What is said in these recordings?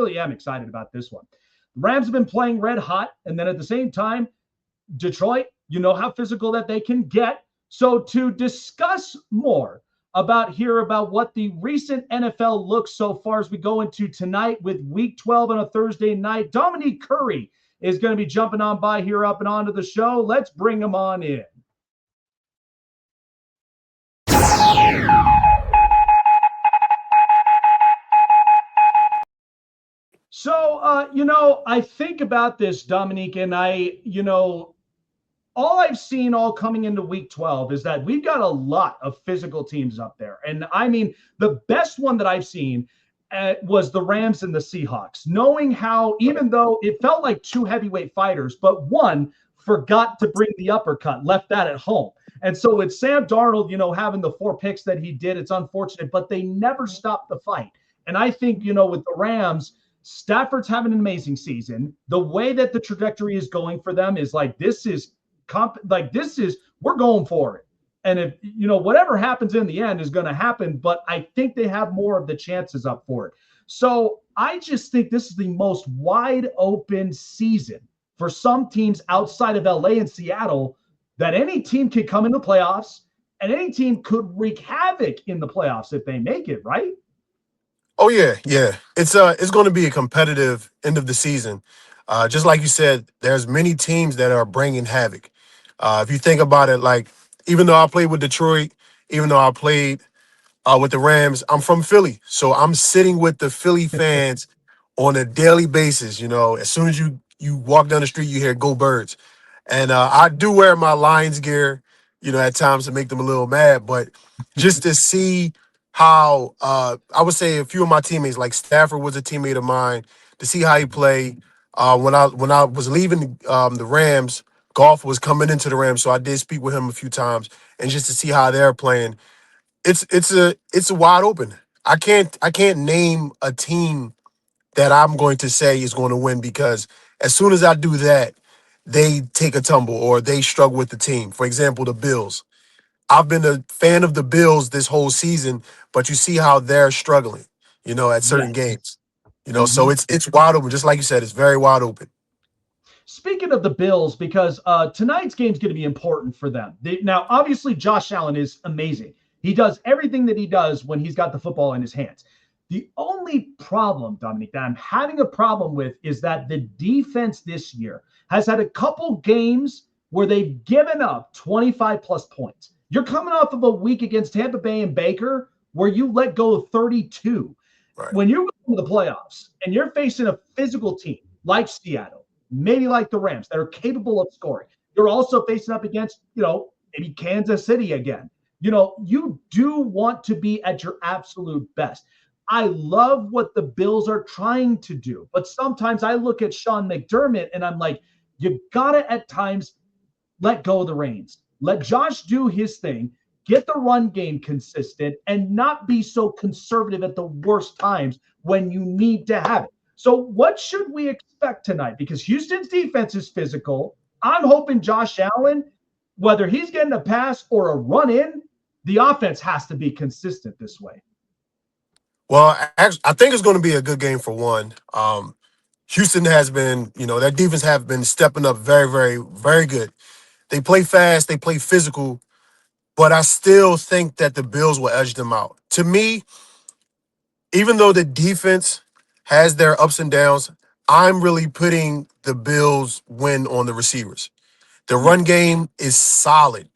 really am excited about this one. The Rams have been playing red hot, and then at the same time, Detroit, you know how physical that they can get. So to discuss more about what the recent NFL looks so far as we go into tonight with Week 12 on a Thursday night, Dominique Curry is going to be jumping on by here up and onto the show. Let's bring him on in. So, I think about this, Dominique, and all I've seen all coming into Week 12 is that we've got a lot of physical teams up there. And I mean, the best one that I've seen was the Rams and the Seahawks, knowing how, even though it felt like two heavyweight fighters, but one forgot to bring the uppercut, left that at home. And so with Sam Darnold, having the 4 picks that he did, it's unfortunate, but they never stopped the fight. And I think, with the Rams, Stafford's having an amazing season. The way that the trajectory is going for them is like, we're going for it. And if, whatever happens in the end is going to happen, but I think they have more of the chances up for it. So I just think this is the most wide open season for some teams outside of LA and Seattle, that any team could come in the playoffs and any team could wreak havoc in the playoffs if they make it, right? Oh yeah. It's going to be a competitive end of the season. Just like you said, there's many teams that are bringing havoc. If you think about it, like, even though I played with Detroit, even though I played with the Rams, I'm from Philly, so I'm sitting with the Philly fans on a daily basis. As soon as you walk down the street, you hear "Go Birds," and I do wear my Lions gear, at times to make them a little mad, but just to see how I would say a few of my teammates, like Stafford was a teammate of mine, to see how he played. When I was leaving the Rams, Golf was coming into the Rams, so I did speak with him a few times, and just to see how they're playing, it's a wide open. I can't name a team that I'm going to say is going to win, because as soon as I do that, they take a tumble or they struggle with the team. For example, the Bills. I've been a fan of the Bills this whole season, but you see how they're struggling, at certain games. So it's wide open. Just like you said, it's very wide open. Speaking of the Bills, because tonight's game is going to be important for them. Now, obviously, Josh Allen is amazing. He does everything that he does when he's got the football in his hands. The only problem, Dominique, that I'm having a problem with is that the defense this year has had a couple games where they've given up 25-plus points. You're coming off of a week against Tampa Bay and Baker where you let go of 32. Right. When you go to the playoffs and you're facing a physical team like Seattle, maybe like the Rams, that are capable of scoring, you're also facing up against, maybe Kansas City again. You do want to be at your absolute best. I love what the Bills are trying to do, but sometimes I look at Sean McDermott and I'm like, you got to at times let go of the reins. Let Josh do his thing, get the run game consistent, and not be so conservative at the worst times when you need to have it. So what should we expect tonight? Because Houston's defense is physical. I'm hoping Josh Allen, whether he's getting a pass or a run in, the offense has to be consistent this way. Well, actually, I think it's going to be a good game for one. Houston has been, their defense have been stepping up very, very, very good. They play fast, they play physical, but I still think that the Bills will edge them out. To me, even though the defense has their ups and downs, I'm really putting the Bills win on the receivers. The run game is solid.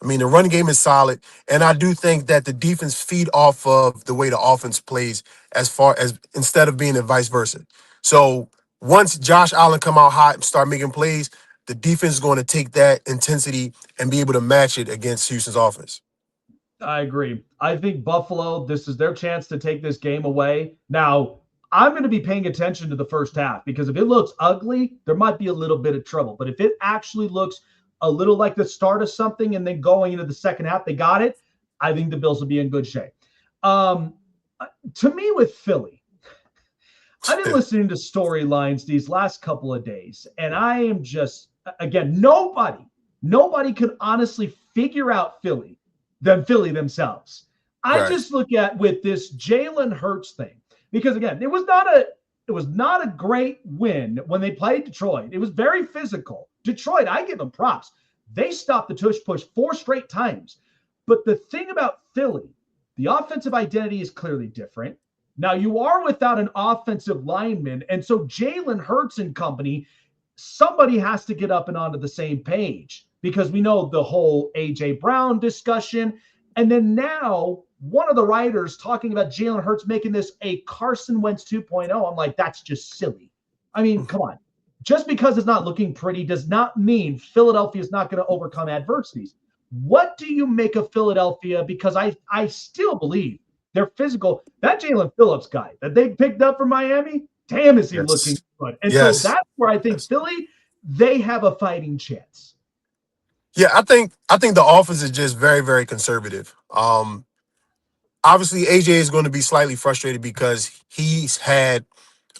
The run game is solid, and I do think that the defense feed off of the way the offense plays, as far as instead of being a vice versa. So once Josh Allen come out hot and start making plays, the defense is going to take that intensity and be able to match it against Houston's offense. I agree. I think Buffalo, this is their chance to take this game away. Now, I'm going to be paying attention to the first half, because if it looks ugly, there might be a little bit of trouble. But if it actually looks a little like the start of something and then going into the second half, they got it, I think the Bills will be in good shape. To me, with Philly, I've been listening to storylines these last couple of days, and I am just, again, nobody could honestly figure out Philly than Philly themselves. I just look at with this Jalen Hurts thing, because again, it was not It was not a great win when they played Detroit. It was very physical. Detroit, I give them props. They stopped the tush push 4 straight times. But the thing about Philly, the offensive identity is clearly different. Now you are without an offensive lineman. And so Jalen Hurts and company, somebody has to get up and onto the same page because we know the whole A.J. Brown discussion. And then now one of the writers talking about Jalen Hurts making this a Carson Wentz 2.0. I'm like, that's just silly. I mean, come on. Just because it's not looking pretty does not mean Philadelphia is not going to overcome adversities. What do you make of Philadelphia? Because I still believe they're physical. That Jalen Phillips guy that they picked up from Miami, damn, is he looking good. And so that's where I think Philly, they have a fighting chance. Yeah, I think the offense is just very, very conservative. Obviously, AJ is going to be slightly frustrated because he's had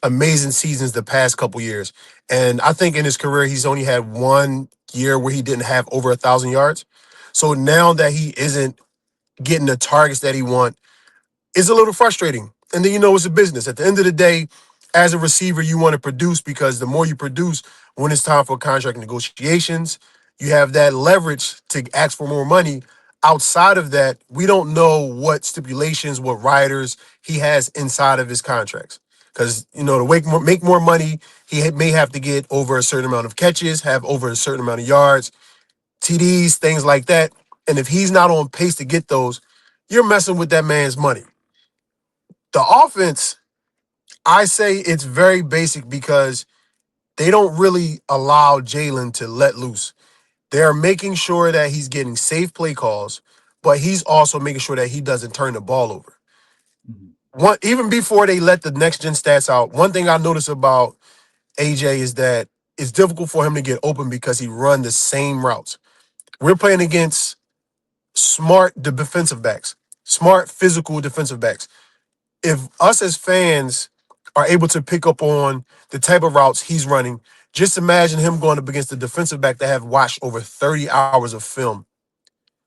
amazing seasons the past couple years, and I think in his career he's only had 1 year where he didn't have over 1,000 yards. So now that he isn't getting the targets that he wants, it's a little frustrating. And then it's a business. At the end of the day, as a receiver, you want to produce because the more you produce, when it's time for contract negotiations, you have that leverage to ask for more money. Outside of that, we don't know what stipulations, what riders he has inside of his contracts. Because, to make more money, he may have to get over a certain amount of catches, have over a certain amount of yards, TDs, things like that. And if he's not on pace to get those, you're messing with that man's money. The offense, I say it's very basic because they don't really allow Jalen to let loose. They're making sure that he's getting safe play calls, but he's also making sure that he doesn't turn the ball over. Even before they let the next gen stats out, one thing I noticed about AJ is that it's difficult for him to get open because he run the same routes. We're playing against smart defensive backs, smart physical defensive backs. If us as fans are able to pick up on the type of routes he's running, just imagine him going up against the defensive back that have watched over 30 hours of film,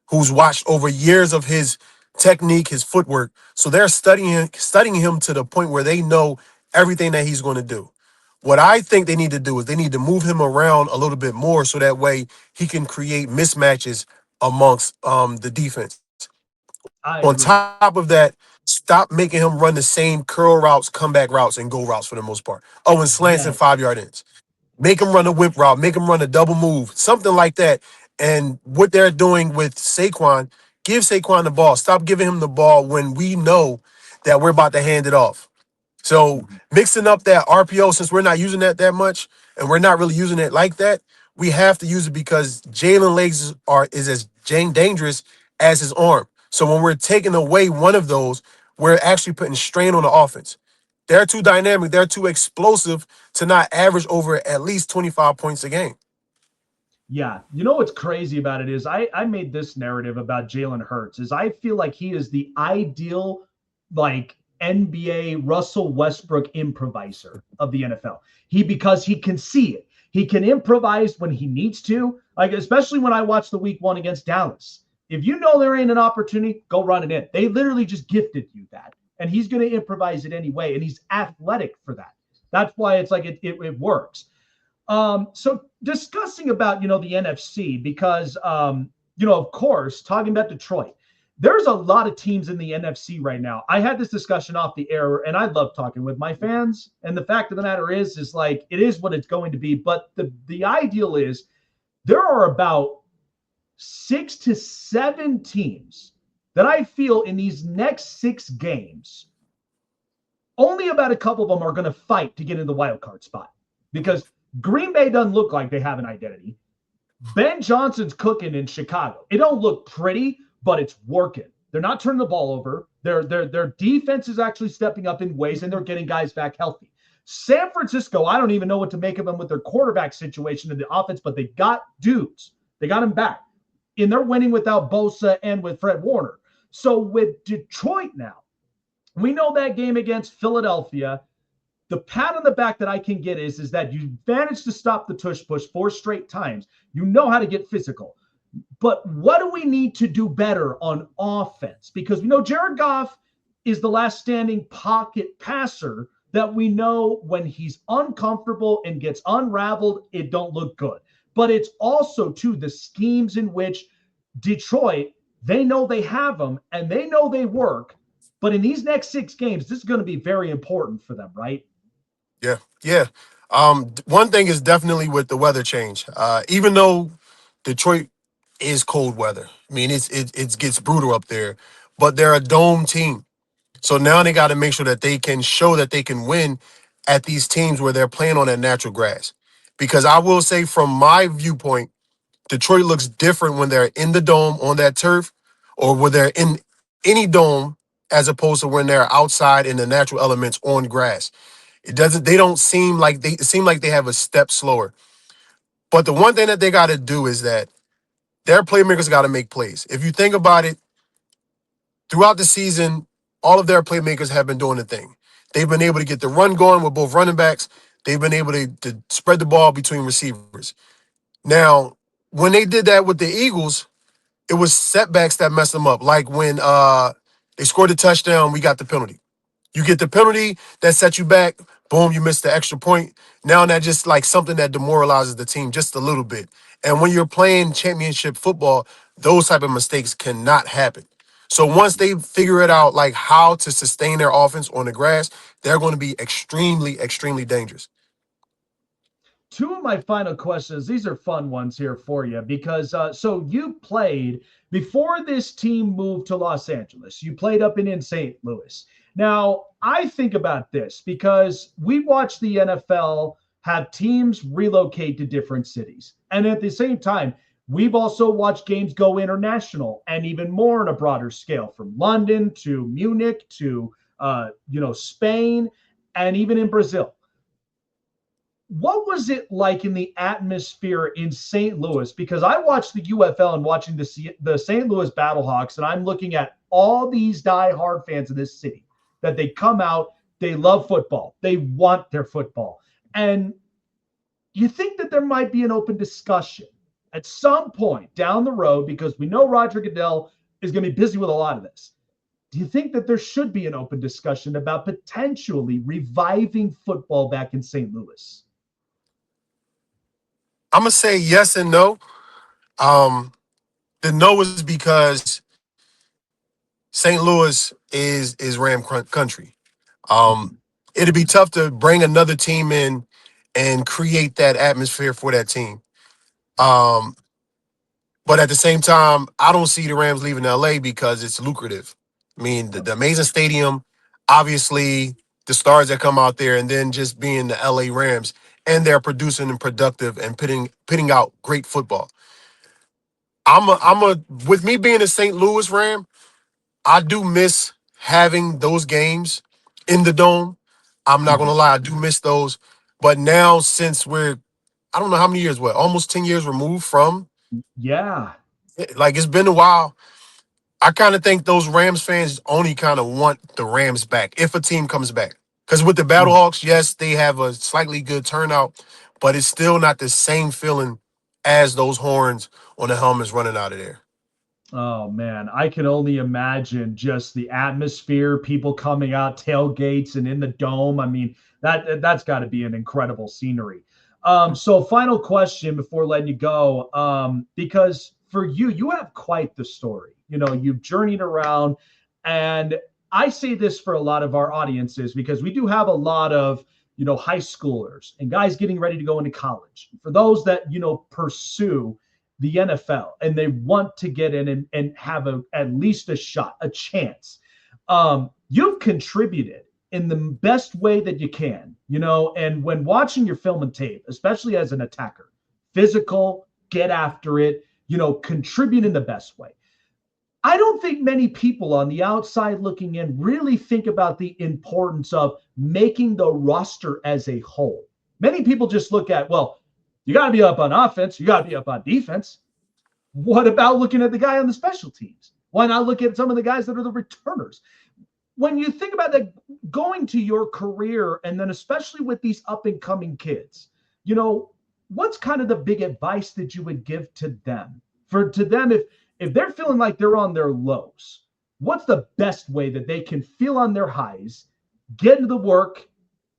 who's watched over years of his technique, his footwork. So they're studying him to the point where they know everything that he's going to do. What I think they need to do is they need to move him around a little bit more so that way he can create mismatches amongst the defense. On top of that, stop making him run the same curl routes, comeback routes, and go routes for the most part. Oh, and slants and 5-yard ends. Make him run a whip route. Make him run a double move, something like that. And what they're doing with Saquon, give Saquon the ball. Stop giving him the ball when we know that we're about to hand it off. So mixing up that RPO, since we're not using that much, and we're not really using it like that, we have to use it because Jalen legs is as dangerous as his arm. So when we're taking away one of those, we're actually putting strain on the offense. They're too dynamic. They're too explosive to not average over at least 25 points a game. Yeah. You know what's crazy about it is I made this narrative about Jalen Hurts is I feel like he is the ideal NBA Russell Westbrook improviser of the NFL. Because he can see it. He can improvise when he needs to, especially when I watched the week 1 against Dallas. If you know there ain't an opportunity, go run it in. They literally just gifted you that. And he's going to improvise it anyway. And he's athletic for that. That's why it's like it works. So discussing about, the NFC, because, of course, talking about Detroit, there's a lot of teams in the NFC right now. I had this discussion off the air, and I love talking with my fans. And the fact of the matter is it is what it's going to be. But the ideal is there are about 6 to 7 teams that I feel in these next 6 games, only about a couple of them are going to fight to get in the wild card spot because Green Bay doesn't look like they have an identity. Ben Johnson's cooking in Chicago. It don't look pretty, but it's working. They're not turning the ball over. Their defense is actually stepping up in ways, and they're getting guys back healthy. San Francisco, I don't even know what to make of them with their quarterback situation in the offense, but they got dudes. They got him back. And they're winning without Bosa and with Fred Warner. So with Detroit now, we know that game against Philadelphia, the pat on the back that I can get is that you managed to stop the tush push 4 straight times. You know how to get physical. But what do we need to do better on offense? Because we know Jared Goff is the last standing pocket passer that we know when he's uncomfortable and gets unraveled, it don't look good. But it's also, too, the schemes in which Detroit, they know they have them and they know they work. But in these next 6 games, this is going to be very important for them, right? Yeah, yeah. One thing is definitely with the weather change. Even though Detroit is cold weather, I mean it gets brutal up there, but they're a dome team. So now they got to make sure that they can show that they can win at these teams where they're playing on that natural grass. Because I will say, from my viewpoint, Detroit looks different when they're in the dome on that turf, or when they're in any dome, as opposed to when they're outside in the natural elements on grass. It doesn't. They don't seem like they it seem like they have a step slower. But the one thing that they got to do is that their playmakers got to make plays. If you think about it, throughout the season, all of their playmakers have been doing the thing. They've been able to get the run going with both running backs. They've been able to spread the ball between receivers. Now, when they did that with the Eagles, it was setbacks that messed them up. Like when they scored a touchdown, we got the penalty. You get the penalty that sets you back. Boom, you missed the extra point. Now that just like something that demoralizes the team just a little bit. And when you're playing championship football, those type of mistakes cannot happen. So once they figure it out, like how to sustain their offense on the grass, they're going to be extremely, extremely dangerous. Two of my final questions. These are fun ones here for you because so you played before this team moved to Los Angeles. You played up in St. Louis. Now, I think about this because we watch the NFL have teams relocate to different cities. And at the same time, we've also watched games go international and even more on a broader scale from London to Munich to Spain and even in Brazil. What was it like in the atmosphere in St. Louis? Because I watched the UFL and watching the St. Louis Battlehawks, and I'm looking at all these die-hard fans in this city that they come out, they love football, they want their football. And you think that there might be an open discussion at some point down the road, because we know Roger Goodell is going to be busy with a lot of this. Do you think that there should be an open discussion about potentially reviving football back in St. Louis? I'm gonna say yes and no. Um, the no is because St. Louis is country. Um, it'd be tough to bring another team in and create that atmosphere for that team. Um, but at the same time, I don't see the Rams leaving LA because it's lucrative. I mean, the amazing stadium, obviously the stars that come out there, and then just being the LA Rams, and they're producing and productive and pitting out great football. With me being a St. Louis Ram, I do miss having those games in the dome. I'm not gonna Mhm. lie, I do miss those. But now, since I don't know how many years, almost 10 years removed from, Yeah. like it's been a while. I kind of think those Rams fans only kind of want the Rams back if a team comes back. Because with the Battlehawks, yes, they have a slightly good turnout, but it's still not the same feeling as those horns on the helmets running out of there. Oh man, I can only imagine just the atmosphere, people coming out, tailgates, and in the dome. I mean, that's got to be an incredible scenery. So final question before letting you go, because for you, you have quite the story. You've journeyed around, and I say this for a lot of our audiences because we do have a lot of high schoolers and guys getting ready to go into college. For those that pursue the NFL and they want to get in and have at least a shot, a chance. You've contributed in the best way that you can, and when watching your film and tape, especially as an attacker, physical, get after it, contribute in the best way. I don't think many people on the outside looking in really think about the importance of making the roster as a whole. Many people just look at, well, you got to be up on offense, you got to be up on defense. What about looking at the guy on the special teams? Why not look at some of the guys that are the returners? When you think about that, going to your career, and then especially with these up and coming kids, what's kind of the big advice that you would give to them? To them, if they're feeling like they're on their lows, what's the best way that they can feel on their highs, get into the work,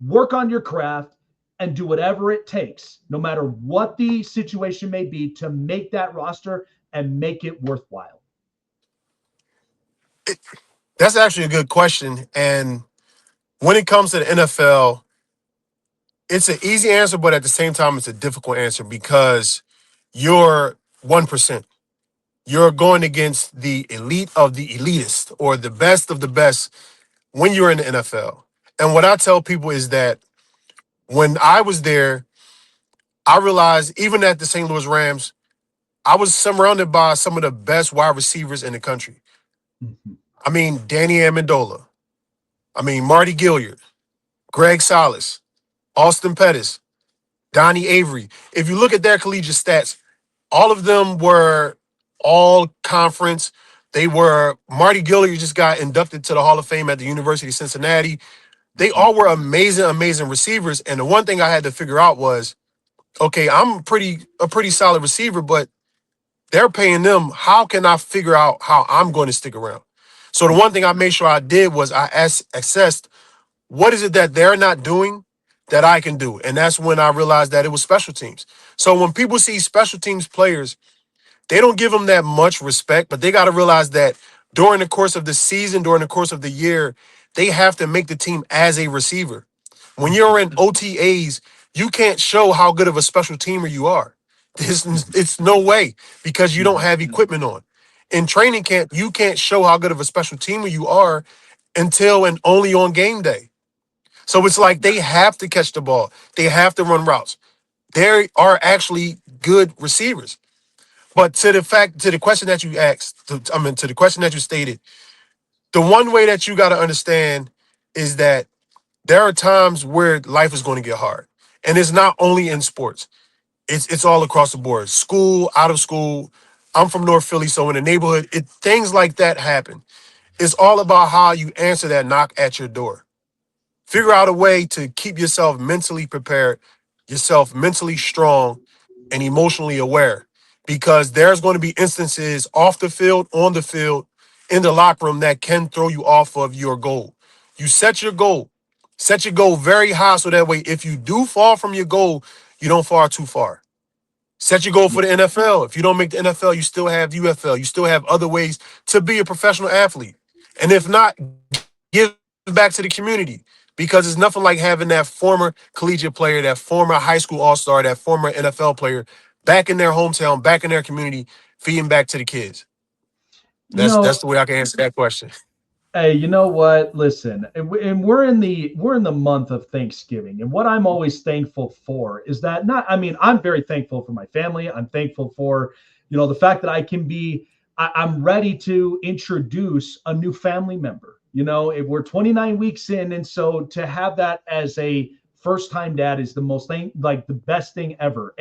work on your craft, and do whatever it takes, no matter what the situation may be, to make that roster and make it worthwhile? That's actually a good question. And when it comes to the NFL, it's an easy answer, but at the same time, it's a difficult answer because you're 1%. You're going against the elite of the elitist or the best of the best when you're in the NFL. And what I tell people is that when I was there, I realized even at the St. Louis Rams, I was surrounded by some of the best wide receivers in the country. Mhm. I mean, Danny Amendola. I mean, Marty Gilliard, Greg Salas, Austin Pettis, Donnie Avery. If you look at their collegiate stats, all of them were all conference. They were Marty Gilliard just got inducted to the Hall of Fame at the University of Cincinnati. They Mhm. all were amazing, amazing receivers. And the one thing I had to figure out was, okay, I'm a pretty solid receiver, but they're paying them. How can I figure out how I'm going to stick around? So the one thing I made sure I did was assessed what is it that they're not doing that I can do? And that's when I realized that it was special teams. So when people see special teams players, they don't give them that much respect, but they got to realize that during the course of the season, during the course of the year, they have to make the team as a receiver. When you're in OTAs, you can't show how good of a special teamer you are. It's no way because you don't Mhm. have equipment on. In training camp, you can't show how good of a special teamer you are until and only on game day. So it's like they have to catch the ball. They have to run routes. They are actually good receivers. But to the question that you asked, to the question that you stated, the one way that you got to understand is that there are times where life is going to get hard, and it's not only in sports. It's all across the board. School, out of school. I'm from North Philly, so in the neighborhood, things like that happen. It's all about how you answer that knock at your door. Figure out a way to keep yourself mentally prepared, yourself mentally strong, and emotionally aware. Because there's going to be instances off the field, on the field, in the locker room that can throw you off of your goal. You set your goal very high so that way if you do fall from your goal, you don't fall too far. Set your goal for the NFL. If you don't make the NFL, you still have UFL. You still have other ways to be a professional athlete. And if not, give back to the community because it's nothing like having that former collegiate player, that former high school all-star, that former NFL player back in their hometown, back in their community, feeding back to the kids. You That's know, the way I can answer that question. hey, you know what? Listen, and we're in the month of Thanksgiving, and what I'm always thankful for is that not. I mean, I'm very thankful for my family. I'm thankful for, the fact that I can be. I'm ready to introduce a new family member. We're 29 weeks in, and so to have that as a first time dad is the most thing, like the best thing ever.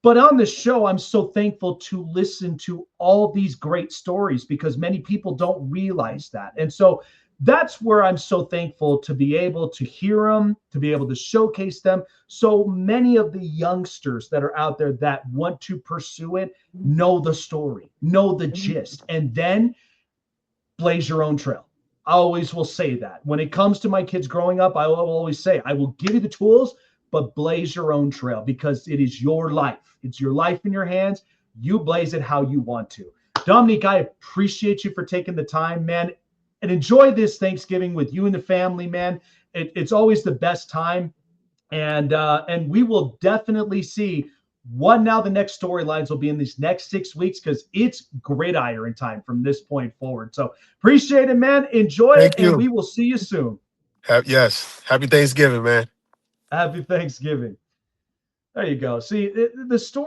But on the show, I'm so thankful to listen to all these great stories because many people don't realize that. And so that's where I'm so thankful to be able to hear them, to be able to showcase them. So many of the youngsters that are out there that want to pursue it know the story, know the gist, and then blaze your own trail. I always will say that. When it comes to my kids growing up, I will always say, I will give you the tools, but blaze your own trail because it is your life. It's your life in your hands. You blaze it how you want to. Dominique, I appreciate you for taking the time, man, and enjoy this Thanksgiving with you and the family, man. It's always the best time, and we will definitely see what now the next storylines will be in these next 6 weeks because it's gridiron time from this point forward. So appreciate it, man. Enjoy it, Thank and you. we will see you soon. Yes. Happy Thanksgiving, man. Happy Thanksgiving. There you go. See, the story.